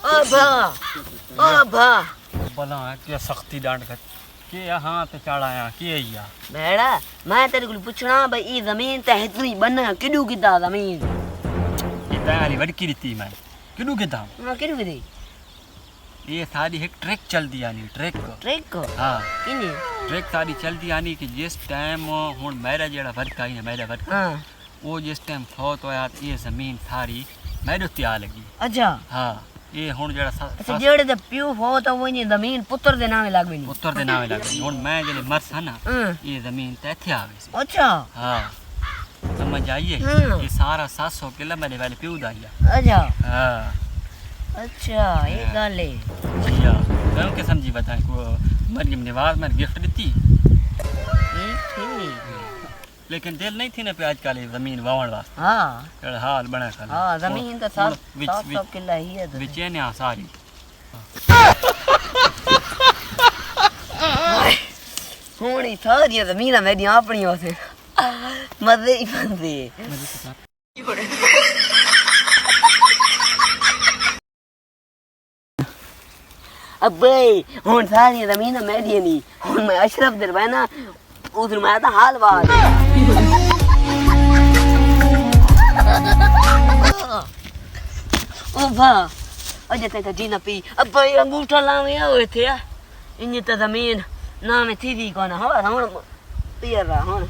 अबा भला क्या सख्ती डांट कर के यहाँ ते चढ़ाया के या बेड़ा मैं तेरे को पूछना भाई ये जमीन ते इतनी बन किडू किदा जमीन ये तैयारी वड़की रीती मैं किडू के दाम हां किडू किदी ये सारी एक ट्रैक चल दी यानी ट्रैक हाँ किनी ट्रैक सारी चल दी यानी कि जिस टाइम हुन मेरा जेड़ा वर्क आई ना मेरा वर्क हां वो जिस टाइम फौत होया ये जमीन सारी मेरे ते आ लगी अच्छा हाँ ये हुन जेड़ा अच्छा जेड़े ते प्यू हो तो वो नहीं जमीन पुत्र दे नाम लागवे नहीं पुत्र दे नाम लगी हुन मैं जेले मरस ना ये जमीन ते थे आवे सी अच्छा हाँ समझ आइए ये सारा 700 किलो मेरे वाले प्यू दा आया अच्छा हाँ अच्छा ये गल है जिया क्यों के समझी बताएं को मरियम नवाज मैंने गिफ्ट दी ठीक लेकिन दिल नहीं थी ना पे आजकल जमीन वावण वास्ते हां हाल बना कर हां जमीन तो 700 किलो ही है तो विच ने सारी होनी सारी जमीन मेरी अपनी होसे मजे ही बंदे अबे हुन सारी जमीन मेरी नहीं हुन मैं अशरफ दे ना उधर मैं तो हाल बात ओ भा अजे ते जीना पी अबे अंगूठा लावे होए थे इन तो जमीन ना में थी दी कोना हवा हुन पियर रहा हुन